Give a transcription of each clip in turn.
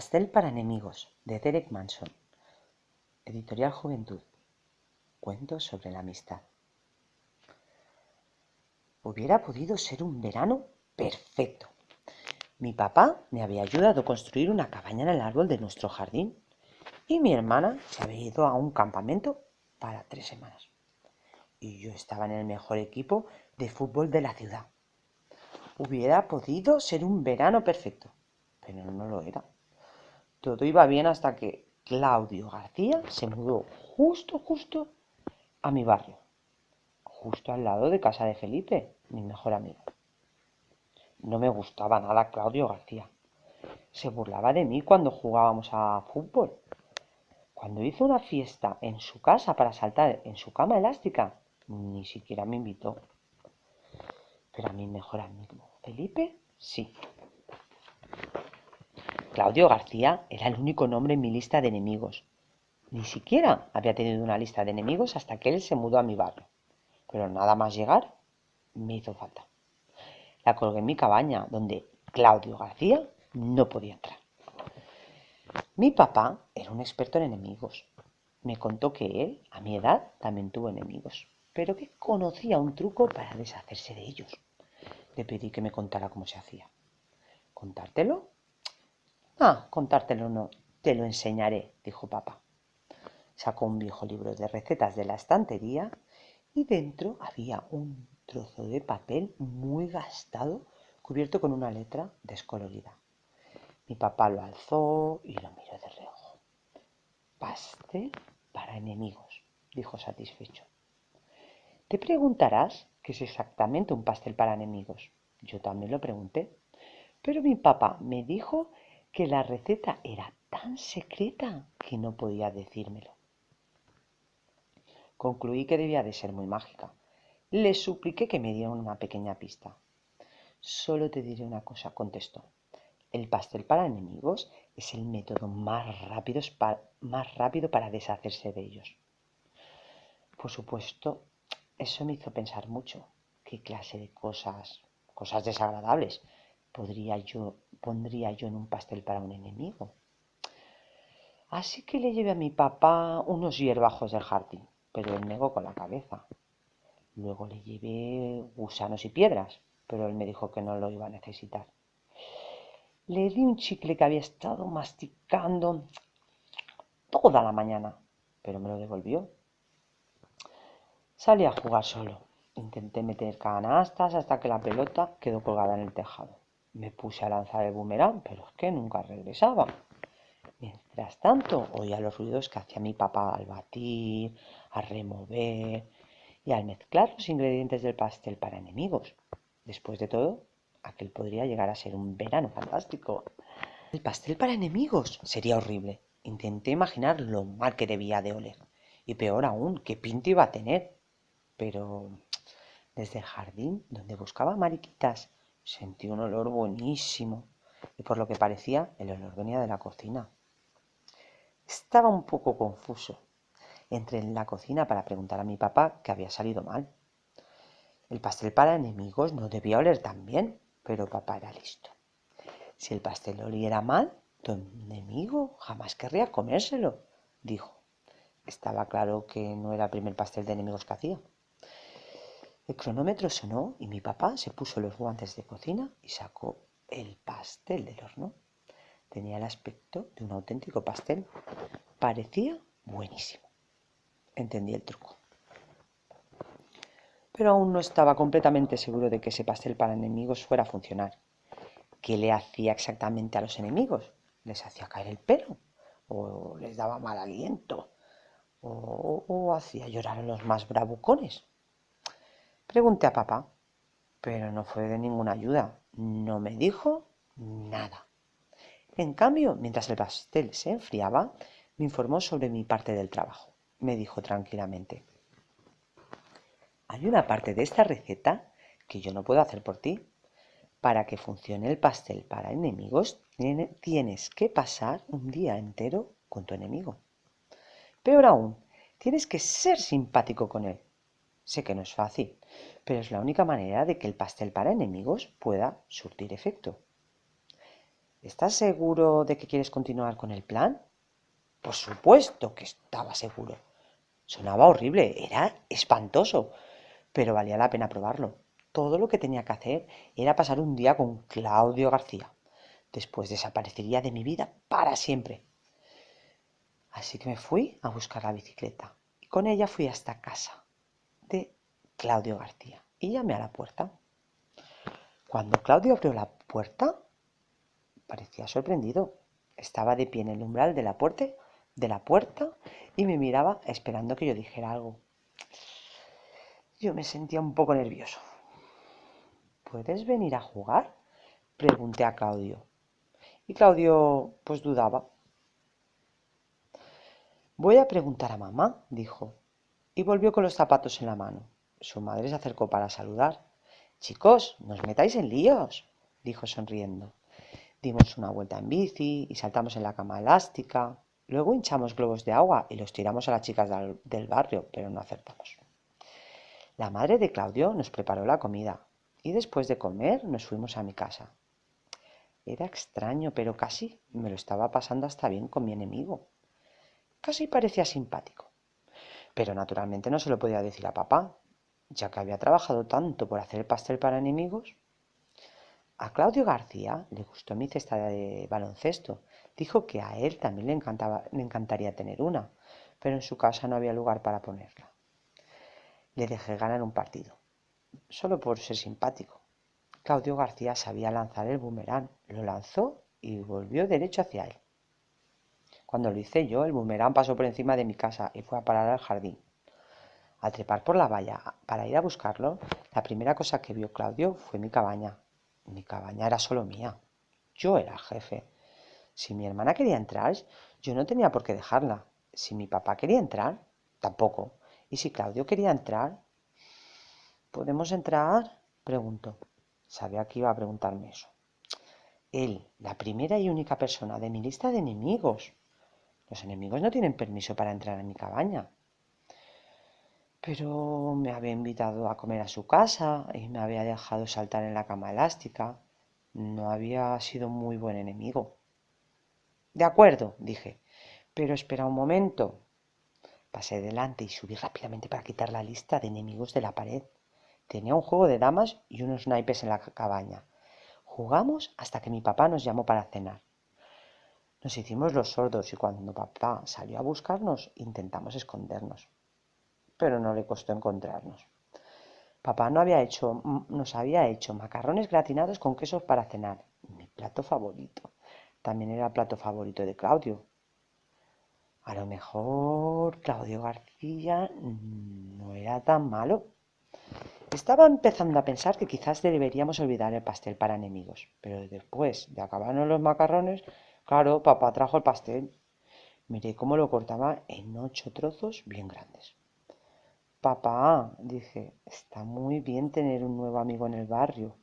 Pastel para enemigos, de Derek Manson. Editorial Juventud. Cuentos sobre la amistad. Hubiera podido ser un verano perfecto. Mi papá me había ayudado a construir una cabaña en el árbol de nuestro jardín y mi hermana se había ido a un campamento para 3 semanas. Y yo estaba en el mejor equipo de fútbol de la ciudad. Hubiera podido ser un verano perfecto, pero no lo era. Todo iba bien hasta que Claudio García se mudó justo a mi barrio, justo al lado de casa de Felipe, mi mejor amigo. No me gustaba nada Claudio García. Se burlaba de mí cuando jugábamos a fútbol. Cuando hizo una fiesta en su casa para saltar en su cama elástica, ni siquiera me invitó. Pero a mi mejor amigo Felipe, sí. Claudio García era el único nombre en mi lista de enemigos. Ni siquiera había tenido una lista de enemigos hasta que él se mudó a mi barrio. Pero nada más llegar, me hizo falta. La colgué en mi cabaña, donde Claudio García no podía entrar. Mi papá era un experto en enemigos. Me contó que él, a mi edad, también tuvo enemigos, pero que conocía un truco para deshacerse de ellos. Le pedí que me contara cómo se hacía. ¿Contártelo? Contártelo no, te lo enseñaré, dijo papá. Sacó un viejo libro de recetas de la estantería y dentro había un trozo de papel muy gastado cubierto con una letra descolorida. Mi papá lo alzó y lo miró de reojo. Pastel para enemigos, dijo satisfecho. Te preguntarás qué es exactamente un pastel para enemigos. Yo también lo pregunté, pero mi papá me dijo que la receta era tan secreta que no podía decírmelo. Concluí que debía de ser muy mágica. Le supliqué que me diera una pequeña pista. Solo te diré una cosa, contestó. El pastel para enemigos es el método más rápido para deshacerse de ellos. Por supuesto, eso me hizo pensar mucho. ¿Qué clase de cosas desagradables, pondría yo en un pastel para un enemigo? Así que le llevé a mi papá unos hierbajos del jardín, pero él negó con la cabeza. Luego le llevé gusanos y piedras, pero él me dijo que no lo iba a necesitar. Le di un chicle que había estado masticando toda la mañana, pero me lo devolvió. Salí a jugar solo. Intenté meter canastas hasta que la pelota quedó colgada en el tejado. Me puse a lanzar el boomerang, pero es que nunca regresaba. Mientras tanto, oía los ruidos que hacía mi papá al batir, a remover y al mezclar los ingredientes del pastel para enemigos. Después de todo, aquel podría llegar a ser un verano fantástico. El pastel para enemigos sería horrible. Intenté imaginar lo mal que debía de oler. Y peor aún, qué pinta iba a tener. Pero desde el jardín, donde buscaba mariquitas, sentí un olor buenísimo. Y por lo que parecía, el olor venía de la cocina. Estaba un poco confuso. Entré en la cocina para preguntar a mi papá qué había salido mal. El pastel para enemigos no debía oler tan bien, pero papá era listo. Si el pastel oliera mal, tu enemigo jamás querría comérselo, dijo. Estaba claro que no era el primer pastel de enemigos que hacía. El cronómetro sonó y mi papá se puso los guantes de cocina y sacó el pastel del horno. Tenía el aspecto de un auténtico pastel. Parecía buenísimo. Entendí el truco. Pero aún no estaba completamente seguro de que ese pastel para enemigos fuera a funcionar. ¿Qué le hacía exactamente a los enemigos? ¿Les hacía caer el pelo? ¿O les daba mal aliento? ¿O hacía llorar a los más bravucones? Pregunté a papá, pero no fue de ninguna ayuda. No me dijo nada. En cambio, mientras el pastel se enfriaba, me informó sobre mi parte del trabajo. Me dijo tranquilamente: hay una parte de esta receta que yo no puedo hacer por ti. Para que funcione el pastel para enemigos, tienes que pasar un día entero con tu enemigo. Peor aún, tienes que ser simpático con él. Sé que no es fácil, pero es la única manera de que el pastel para enemigos pueda surtir efecto. ¿Estás seguro de que quieres continuar con el plan? Por supuesto que estaba seguro. Sonaba horrible, era espantoso, pero valía la pena probarlo. Todo lo que tenía que hacer era pasar un día con Claudio García. Después desaparecería de mi vida para siempre. Así que me fui a buscar la bicicleta y con ella fui hasta casa de Claudio García y llamé a la puerta. Cuando Claudio abrió la puerta, parecía sorprendido. Estaba de pie en el umbral de la puerta y me miraba esperando que yo dijera algo. Yo me sentía un poco nervioso. ¿Puedes venir a jugar? Pregunté a Claudio. Y Claudio, pues dudaba. Voy a preguntar a mamá, dijo, y volvió con los zapatos en la mano. Su madre se acercó para saludar. Chicos, no os metáis en líos, dijo sonriendo. Dimos una vuelta en bici y saltamos en la cama elástica. Luego hinchamos globos de agua y los tiramos a las chicas del barrio, pero no acertamos. La madre de Claudio nos preparó la comida y después de comer nos fuimos a mi casa. Era extraño, pero casi me lo estaba pasando hasta bien con mi enemigo. Casi parecía simpático. Pero naturalmente no se lo podía decir a papá, ya que había trabajado tanto por hacer el pastel para enemigos. A Claudio García le gustó mi cesta de baloncesto. Dijo que a él también le encantaría tener una, pero en su casa no había lugar para ponerla. Le dejé ganar un partido, solo por ser simpático. Claudio García sabía lanzar el boomerang, lo lanzó y volvió derecho hacia él. Cuando lo hice yo, el boomerang pasó por encima de mi casa y fue a parar al jardín. Al trepar por la valla para ir a buscarlo, la primera cosa que vio Claudio fue mi cabaña. Mi cabaña era solo mía. Yo era el jefe. Si mi hermana quería entrar, yo no tenía por qué dejarla. Si mi papá quería entrar, tampoco. Y si Claudio quería entrar, ¿podemos entrar? Preguntó. Sabía que iba a preguntarme eso. Él, la primera y única persona de mi lista de enemigos. Los enemigos no tienen permiso para entrar en mi cabaña. Pero me había invitado a comer a su casa y me había dejado saltar en la cama elástica. No había sido muy buen enemigo. De acuerdo, dije, pero espera un momento. Pasé delante y subí rápidamente para quitar la lista de enemigos de la pared. Tenía un juego de damas y unos naipes en la cabaña. Jugamos hasta que mi papá nos llamó para cenar. Nos hicimos los sordos y cuando papá salió a buscarnos intentamos escondernos, pero no le costó encontrarnos. Papá nos había hecho macarrones gratinados con quesos para cenar, mi plato favorito. También era el plato favorito de Claudio. A lo mejor Claudio García no era tan malo. Estaba empezando a pensar que quizás deberíamos olvidar el pastel para enemigos, pero después de acabarnos los macarrones, claro, papá trajo el pastel. Miré cómo lo cortaba en 8 trozos bien grandes. Papá, dije, está muy bien tener un nuevo amigo en el barrio.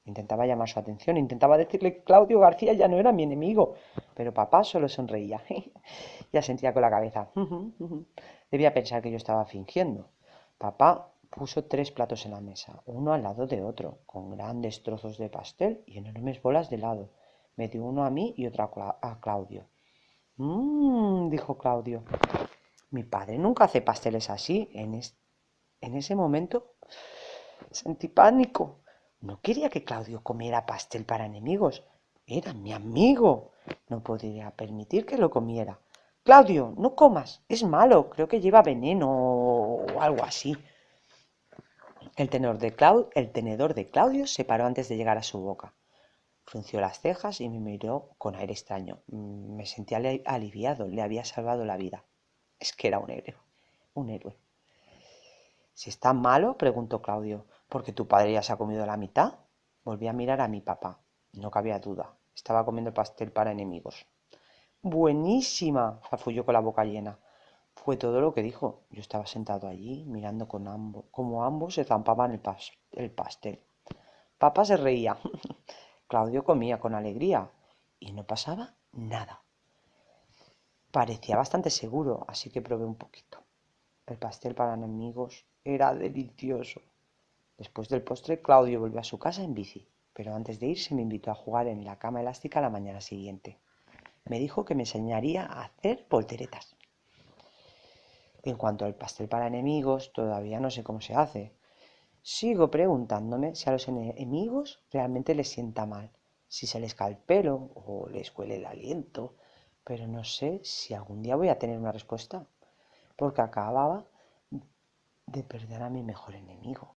Intentaba llamar su atención, intentaba decirle que Claudio García ya no era mi enemigo, pero papá solo sonreía. Ya sentía con la cabeza. Debía pensar que yo estaba fingiendo. Papá puso 3 platos en la mesa, uno al lado de otro, con grandes trozos de pastel y enormes bolas de helado. Me dio uno a mí y otro a Claudio. Dijo Claudio. Mi padre nunca hace pasteles así. En ese momento sentí pánico. No quería que Claudio comiera pastel para enemigos. Era mi amigo. No podría permitir que lo comiera. Claudio, no comas. Es malo. Creo que lleva veneno o algo así. El tenedor de Claudio se paró antes de llegar a su boca. Frunció las cejas y me miró con aire extraño. Me sentí aliviado. Le había salvado la vida. Es que era un héroe. Un héroe. ¿Si está malo? Preguntó Claudio. ¿Porque tu padre ya se ha comido la mitad? Volví a mirar a mi papá. No cabía duda. Estaba comiendo pastel para enemigos. ¡Buenísima! Farfulló con la boca llena. Fue todo lo que dijo. Yo estaba sentado allí, mirando cómo ambos se zampaban el pastel. Papá se reía. Claudio comía con alegría. Y no pasaba nada. Parecía bastante seguro, así que probé un poquito. El pastel para enemigos era delicioso. Después del postre, Claudio volvió a su casa en bici. pero antes de irse me invitó a jugar en la cama elástica la mañana siguiente. Me dijo que me enseñaría a hacer volteretas. En cuanto al pastel para enemigos, todavía no sé cómo se hace. Sigo preguntándome si a los enemigos realmente les sienta mal, si se les cae el pelo o les huele el aliento, pero no sé si algún día voy a tener una respuesta, porque acababa de perder a mi mejor enemigo.